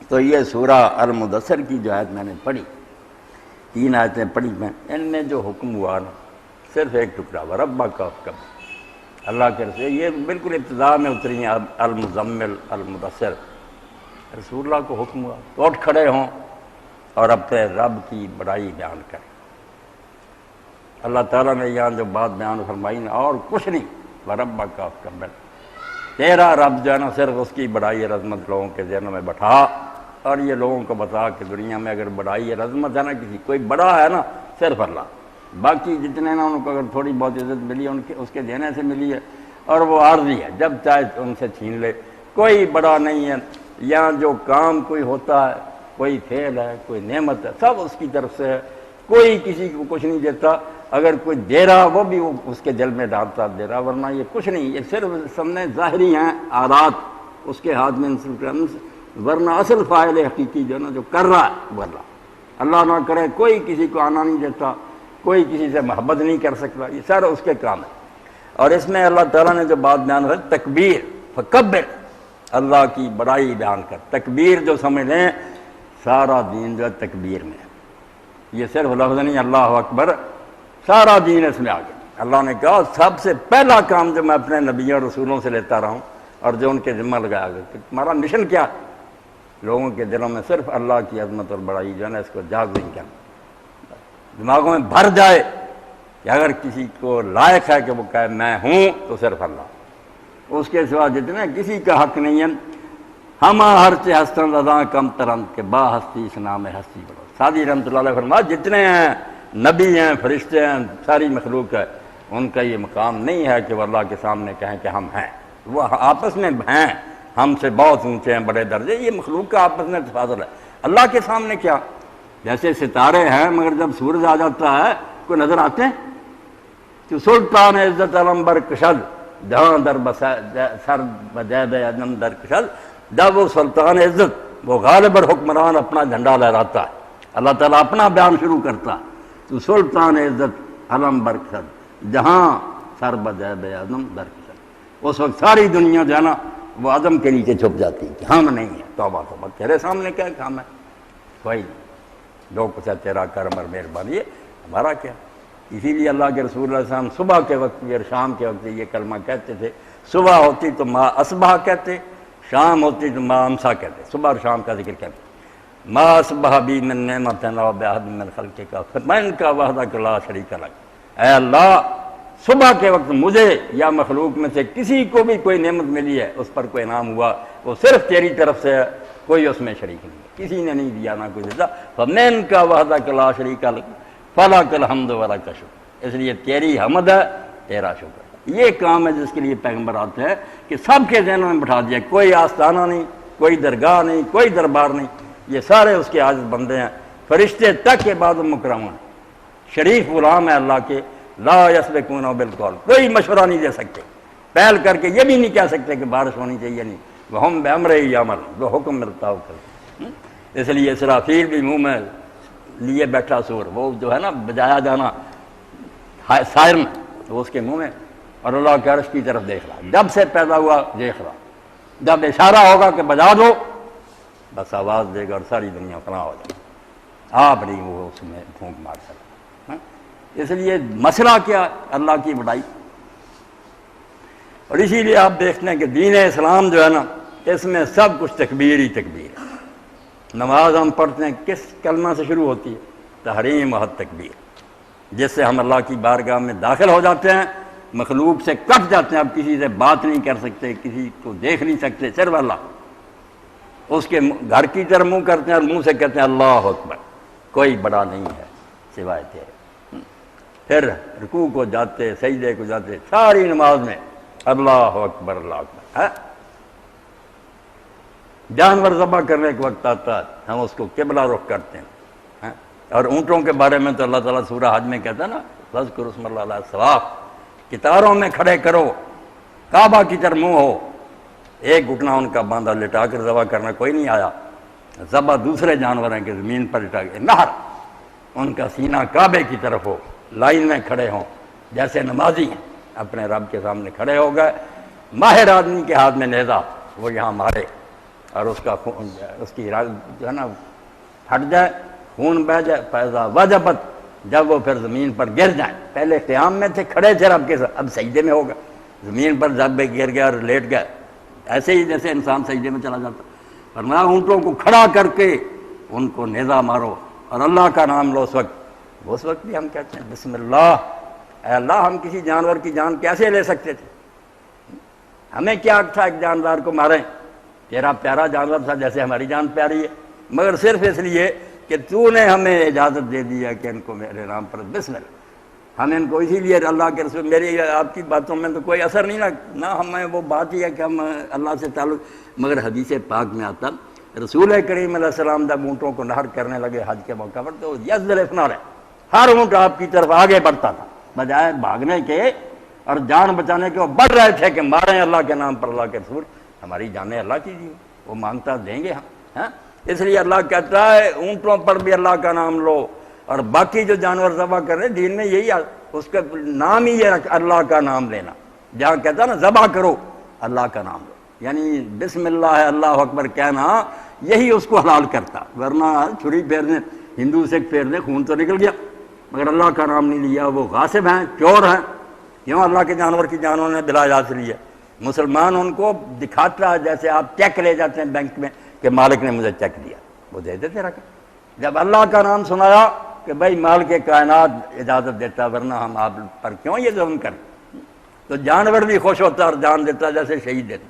تو یہ سورہ المدثر کی جو آیت میں نے پڑھی، 3 آیتیں پڑھی میں، ان میں جو حکم ہوا نا صرف ایک ٹکڑا وربک فکبر، اللہ کے رسول، یہ بالکل ابتدا میں اتری ہیں المزمل المدثر، رسول اللہ کو حکم ہوا تو اٹھ کھڑے ہوں اور اپنے رب کی بڑائی بیان کریں۔ اللہ تعالیٰ نے یہاں جو بات بیان فرمائی نا، اور کچھ نہیں، وربک فکبر، تیرا رب جو ہے نا صرف اس کی بڑائی اور عظمت لوگوں کے ذہنوں میں بٹھا، اور یہ لوگوں کو بتا کہ دنیا میں اگر بڑائی اور عظمت ہے نا، کسی کوئی بڑا ہے نا صرف اللہ، باقی جتنے نا ان کو اگر تھوڑی بہت عزت ملی ہے اس کے دینے سے ملی ہے، اور وہ عارضی ہے، جب چاہے ان سے چھین لے، کوئی بڑا نہیں ہے۔ یہاں جو کام کوئی ہوتا ہے، کوئی فعل ہے، کوئی نعمت ہے، سب اس کی طرف سے ہے، کوئی کسی کو کچھ نہیں دیتا، اگر کوئی دے رہا وہ بھی اس کے دل میں ڈالتا دے رہا، ورنہ یہ کچھ نہیں، یہ صرف سامنے ظاہری ہیں آلات اس کے ہاتھ میں، ورنہ اصل فاعل حقیقی جو نا جو کر رہا ہے وہ اللہ نہ کرے کوئی کسی کو آنا نہیں دیتا، کوئی کسی سے محبت نہیں کر سکتا، یہ سارا اس کے کام ہے۔ اور اس میں اللہ تعالیٰ نے جو بات بیان ہے تکبیر، فکبر، اللہ کی بڑائی بیان کر، تکبیر جو سمجھ لیں سارا دین جو ہے تکبیر میں ہے، یہ صرف لفظ نہیں، اللہ اکبر، سارا دین اس میں آ گیا۔ اللہ نے کہا سب سے پہلا کام جو میں اپنے نبیوں اور رسولوں سے لیتا رہا ہوں اور جو ان کے ذمہ لگایا گیا کہ تمہارا مشن کیا، لوگوں کے دلوں میں صرف اللہ کی عظمت اور بڑائی جو ہے نا اس کو جاگزین کرنا، دماغوں میں بھر جائے کہ اگر کسی کو لائق ہے کہ وہ کہے میں ہوں تو صرف اللہ، اس کے سوا جتنے کسی کا حق نہیں ہے۔ ہما ہر چے ہستن رضا کم ترنت کے با ہستی اس نام ہستی بڑھو، سادی رحمۃ اللہ علیہ فرمایا جتنے ہیں نبی ہیں، فرشتے ہیں، ساری مخلوق ہے، ان کا یہ مقام نہیں ہے کہ وہ اللہ کے سامنے کہیں کہ ہم ہیں، وہ آپس میں ہیں، ہم سے بہت اونچے ہیں، بڑے درجے، یہ مخلوق کا آپس میں تفاضل ہے۔ اللہ کے سامنے کیا، جیسے ستارے ہیں مگر جب سورج آ جاتا ہے کوئی نظر آتے ہیں، کہ سلطان عزت علمبر کشد جہاں در سر بجید عدم در کشد، جب وہ سلطان عزت وہ غالب اور حکمران اپنا جھنڈا لہراتا ہے، اللہ تعالیٰ اپنا بیان شروع کرتا ہے، تو سلطان عزت علم برکشد جہاں سر بجید عدم در کشد، اس وقت ساری دنیا جو ہے نا وہ عدم کے نیچے چھپ جاتی ہے کہ ہم نہیں ہیں، توبہ توبہ، تیرے سامنے کیا کام ہے، کوئی نہیں، جو کچھ ہے تیرا کرم اور مہربانی ہے، ہمارا کیا۔ اسی لیے اللہ کے رسول اللہ علیہ وسلم صبح کے وقت اور شام کے وقت یہ کلمہ کہتے تھے، صبح ہوتی تو ما اصبح کہتے، شام ہوتی تو ما امسا کہتے، صبح اور شام کا ذکر کرتے، ما اصبح بی من نعمت و باحد من خلقک فمن کا وحدک لا شریک لک، اے اللہ صبح کے وقت مجھے یا مخلوق میں سے کسی کو بھی کوئی نعمت ملی ہے، اس پر کوئی انعام ہوا، وہ صرف تیری طرف سے ہے، کوئی اس میں شریک نہیں، کسی نے نہیں دیا نہ کوئی دیتا، فمن کا وحدک لا شریک لک فلک الحمد ولک الشکر، اس لیے تیری حمد ہے، تیرا شکر۔ یہ کام ہے جس کے لیے پیغمبر آتے ہیں کہ سب کے ذہنوں میں بٹھا دیا، کوئی آستانہ نہیں، کوئی درگاہ نہیں، کوئی دربار نہیں، یہ سارے اس کے عاجز بندے ہیں، فرشتے تک عباد مکرمون، شریف غلام ہے اللہ کے، لا یسبقونہ بالقول، کوئی مشورہ نہیں دے سکتے، پہل کر کے یہ بھی نہیں کہہ سکتے کہ بارش ہونی چاہیے نہیں، وہم بامرہ یعملون، جو حکم ملتا ہو کرتے۔ اس لیے اسرافیل بھی منہ میں لیے بیٹھا سور، وہ جو ہے نا بجایا جانا سائر میں، تو اس کے منہ میں، اور اللہ کے عرش کی طرف دیکھ رہا، جب سے پیدا ہوا دیکھ رہا، جب اشارہ ہوگا کہ بجا دو بس آواز دے گا اور ساری دنیا فنا ہو جائے، آپ نہیں وہ اس میں پھونک مار سکتا۔ اس لیے مسئلہ کیا، اللہ کی بڑائی۔ اور اسی لیے آپ دیکھتے ہیں کہ دین اسلام جو ہے نا اس میں سب کچھ تکبیر ہی تکبیر ہے۔ نماز ہم پڑھتے ہیں کس کلمہ سے شروع ہوتی ہے، تحریم و تکبیر، جس سے ہم اللہ کی بارگاہ میں داخل ہو جاتے ہیں، مخلوق سے کٹ جاتے ہیں، اب کسی سے بات نہیں کر سکتے، کسی کو دیکھ نہیں سکتے، صرف اللہ، اس کے گھر کی طرف منہ کرتے ہیں اور منہ سے کہتے ہیں اللہ اکبر، کوئی بڑا نہیں ہے سوائے تیرے۔ پھر رکوع کو جاتے، سجدے کو جاتے، ساری نماز میں اللہ اکبر اللہ اکبر ہے۔ جانور ذبح کرنے کے وقت آتا ہے ہم اس کو قبلہ رخ کرتے ہیں، اور اونٹوں کے بارے میں تو اللہ تعالیٰ سورہ حج میں کہتا ہے نا فذکروا اسم اللہ علیہ الصواف، کتاروں میں کھڑے کرو، کعبہ کی طرف منہ ہو، ایک گھٹنا ان کا باندھا لٹا کر ذبح کرنا کوئی نہیں آیا، ذبح دوسرے جانور ہیں کہ زمین پر لٹا کے، نہر ان کا سینہ کعبے کی طرف ہو، لائن میں کھڑے ہوں جیسے نمازی ہیں، اپنے رب کے سامنے کھڑے ہو گئے، ماہر آدمی کے ہاتھ میں نیزہ، وہ یہاں مارے، اور اس کا خون اس کی جو ہے نا پھٹ جائے، خون بہ جائے، فیضا وجبت، جب وہ پھر زمین پر گر جائیں. پہلے قیام میں تھے، کھڑے تھے رب کے ساتھ، اب سجدے میں ہوگا، زمین پر جب گر گیا اور لیٹ گئے، ایسے ہی جیسے انسان سجدے میں چلا جاتا. فرمایا اونٹوں کو کھڑا کر کے ان کو نیزہ مارو اور اللہ کا نام لو. اس وقت بھی ہم کہتے ہیں بسم اللہ. اے اللہ، ہم کسی جانور کی جان کیسے لے سکتے تھے؟ ہمیں کیا حق تھا ایک جاندار کو ماریں؟ تیرا پیارا جانور تھا جیسے ہماری جان پیاری ہے، مگر صرف اس لیے کہ تو نے ہمیں اجازت دے دی ہے کہ ان کو میرے نام پر بسم اللہ. ہم ان کو اسی لیے اللہ کے رسول، میری آپ کی باتوں میں تو کوئی اثر نہیں نہ ہمیں وہ بات ہی ہے کہ ہم اللہ سے تعلق، مگر حدیث پاک میں آتا رسول کریم علیہ السلام جب اونٹوں کو نہر کرنے لگے حج کے موقع پر تو یزدلفنا رہے، ہر اونٹ آپ کی طرف آگے بڑھتا تھا، بجائے بھاگنے کے اور جان بچانے کے وہ بڑھ رہے تھے کہ ماریں اللہ کے نام پر. اللہ کے رسول ہماری جانیں اللہ کی دی، وہ مانگتا دیں گے ہم. اس لیے اللہ کہتا ہے اونٹوں پر بھی اللہ کا نام لو، اور باقی جو جانور ذبح کر رہے دین میں یہی اس کا نام ہی یہ اللہ کا نام لینا. جہاں کہتا نا ذبح کرو اللہ کا نام لو، یعنی بسم اللہ ہے اللہ اکبر کہنا یہی اس کو حلال کرتا. ورنہ چھری پھیرنے، ہندو سکھ پھیرنے خون تو نکل گیا، مگر اللہ کا نام نہیں لیا. وہ غاصب ہیں، چور ہیں، کیوں اللہ کے جانور کی جانوں نے بلا اجازت لی ہے. مسلمان ان کو دکھاتا ہے جیسے آپ چیک لے جاتے ہیں بینک میں کہ مالک نے مجھے چیک دیا، وہ دے دیتے رکھ. جب اللہ کا نام سنایا کہ بھائی مال کے کائنات اجازت دیتا، ورنہ ہم آپ پر کیوں یہ ظلم کریں، تو جانور بھی خوش ہوتا اور جان دیتا جیسے شہید دیتا.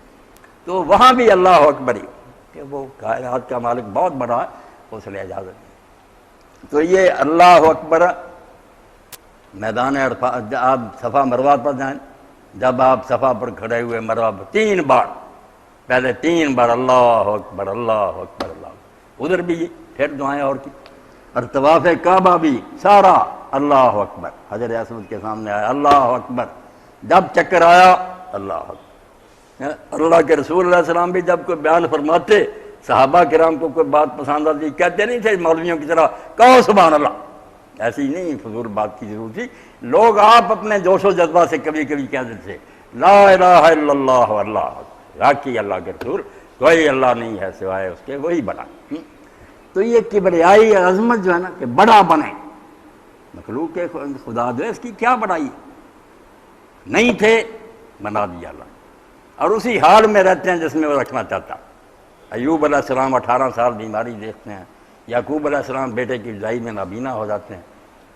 تو وہاں بھی اللہ اکبر ہی کہ وہ کائنات کا مالک بہت بڑا ہے، اس نے اجازت دی. تو یہ اللہ اکبر میدان عرفات، آپ صفا مروہ پر جائیں، جب آپ صفا پر کھڑے ہوئے مروہ پر 3 بار، پہلے 3 بار اللہ اکبر اللہ اکبر اللہ اکبر، ادھر بھی پھر دعائیں اور کی. اور طواف کعبہ بھی سارا اللہ اکبر، حجر اسود کے سامنے آیا اللہ اکبر، جب چکر آیا اللہ اکبر. اللہ کے رسول علیہ السلام بھی جب کوئی بیان فرماتے، صحابہ کرام کو کوئی بات پسند آتی، کہتے نہیں تھے مولویوں کی طرح کہو سبحان اللہ، ایسی نہیں فضول بات کی ضرورت تھی. لوگ آپ اپنے جوش و جذبہ سے کبھی کبھی کہہ دیتے تھے لا الہ الا اللہ واللہ، واقعی اللہ کے رسول کوئی اللہ نہیں ہے سوائے اس کے، وہی بنا. تو یہ کبریائی عظمت جو ہے نا کہ بڑا بنے، مخلوق کے خدا جو ہے اس کی کیا بڑائی، نہیں تھے بنا دیا اللہ، اور اسی حال میں رہتے ہیں جس میں وہ رکھنا چاہتا. ایوب علیہ السلام 18 سال بیماری دیکھتے ہیں، یعقوب علیہ السلام بیٹے کی جدائی میں نابینا ہو جاتے ہیں،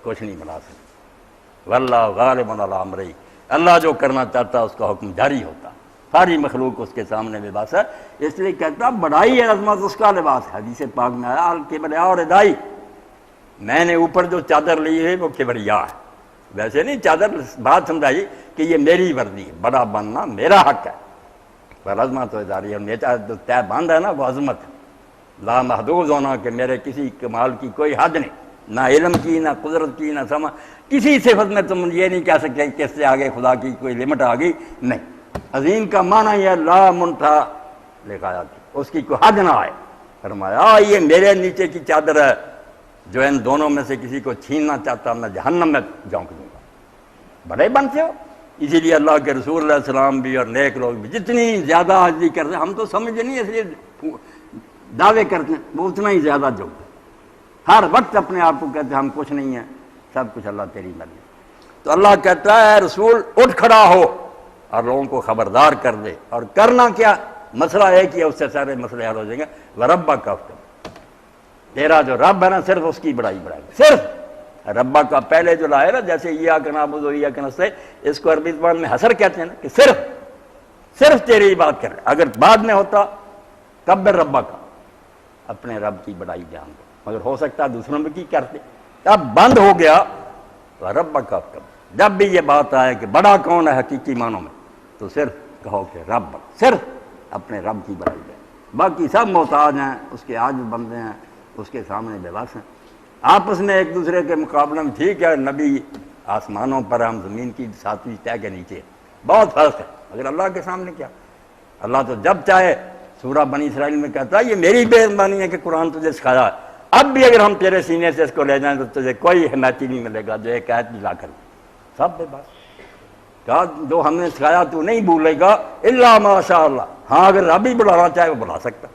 کچھ نہیں بنا سکتے. واللہ غالب علی امرہ، اللہ جو کرنا چاہتا اس کا حکم جاری ہوتا، ساری مخلوق اس کے سامنے لباس ہے. اس لیے کہتا بڑائی ہے عظمت اس کا لباس ہے. حدیث پاک میں آیا الکبریاء اور ردائی، میں نے اوپر جو چادر لی ہے وہ کبریاء ہے. ویسے نہیں چادر بات سمجھائی کہ یہ میری وردی ہے، بڑا بننا میرا حق ہے، پر عظمت و اداری ہے میرا جو طے بند ہے نا وہ عظمت ہے، لا محدود ہونا کہ میرے کسی کمال کی کوئی حد نہیں، نہ علم کی نہ قدرت کی نہ سمجھ، کسی صفت میں تم یہ نہیں کہہ سکتے کہ اس سے آگے خدا کی کوئی لمٹ آ گئی، نہیں. عظیم کا معنی یہ لا منتہا لکھایا تھی، اس کی کوئی حد نہ آئے. فرمایا یہ میرے نیچے کی چادر ہے، جو ان دونوں میں سے کسی کو چھیننا چاہتا میں جہنم میں جھونک دوں گا. بڑے بنتے ہو. اسی لیے اللہ کے رسول علیہ السلام بھی اور نیک لوگ بھی جتنی زیادہ حاضری کرتے ہیں، ہم تو سمجھ نہیں اس لیے دعوے کرتے ہیں، وہ اتنا ہی زیادہ جھوکتے ہیں، ہر وقت اپنے آپ کو کہتے ہیں ہم کچھ نہیں ہیں، سب کچھ اللہ تیری مرضی. تو اللہ کہتا ہے رسول اٹھ کھڑا ہو اور لوگوں کو خبردار کر دے. اور کرنا کیا؟ مسئلہ ایک ہی ہے، اس سے سارے مسئلے حل ہو جائیں گے. وَرَبَّكَ فَكَبِّرْ، تیرا جو رب ہے نا صرف اس کی بڑائی بڑھائے، صرف ربا کا پہلے جو لائے نا، جیسے ایاک نعبد و ایاک نستعین، اس کو عربی زبان میں حصر کہتے ہیں نا کہ صرف تیری بات کر رہے. اگر بعد میں ہوتا کبر ربا کا، اپنے رب کی بڑائی جان دو، مگر ہو سکتا ہے دوسروں میں کی کرتے. اب بند ہو گیا تو ربا کا. جب بھی یہ بات آئے کہ بڑا کون ہے حقیقی معنوں میں، تو صرف کہو کہ رب، صرف اپنے رب کی بڑائی جائے. باقی سب محتاج ہیں، اس کے عاجز بندے ہیں، اس کے سامنے بے بس ہیں. آپس میں ایک دوسرے کے مقابلے میں ٹھیک ہے، نبی آسمانوں پر، ہم زمین کی 7ویں تہہ کے نیچے، بہت فرق ہے. اگر اللہ کے سامنے کیا، اللہ تو جب چاہے سورہ بنی اسرائیل میں کہتا ہے یہ میری بے ایمانی ہے کہ قرآن تجھے سکھایا ہے، اب بھی اگر ہم تیرے سینے سے اس کو لے جائیں تو تجھے کوئی حمایتی نہیں ملے گا جو ایک آیت بھی لا کر. سب بے بس کہا جو ہم نے سکھایا تو نہیں بھولے گا الا ماشاء اللہ. ہاں اگر رب ہی بلانا چاہے وہ بلا سکتا.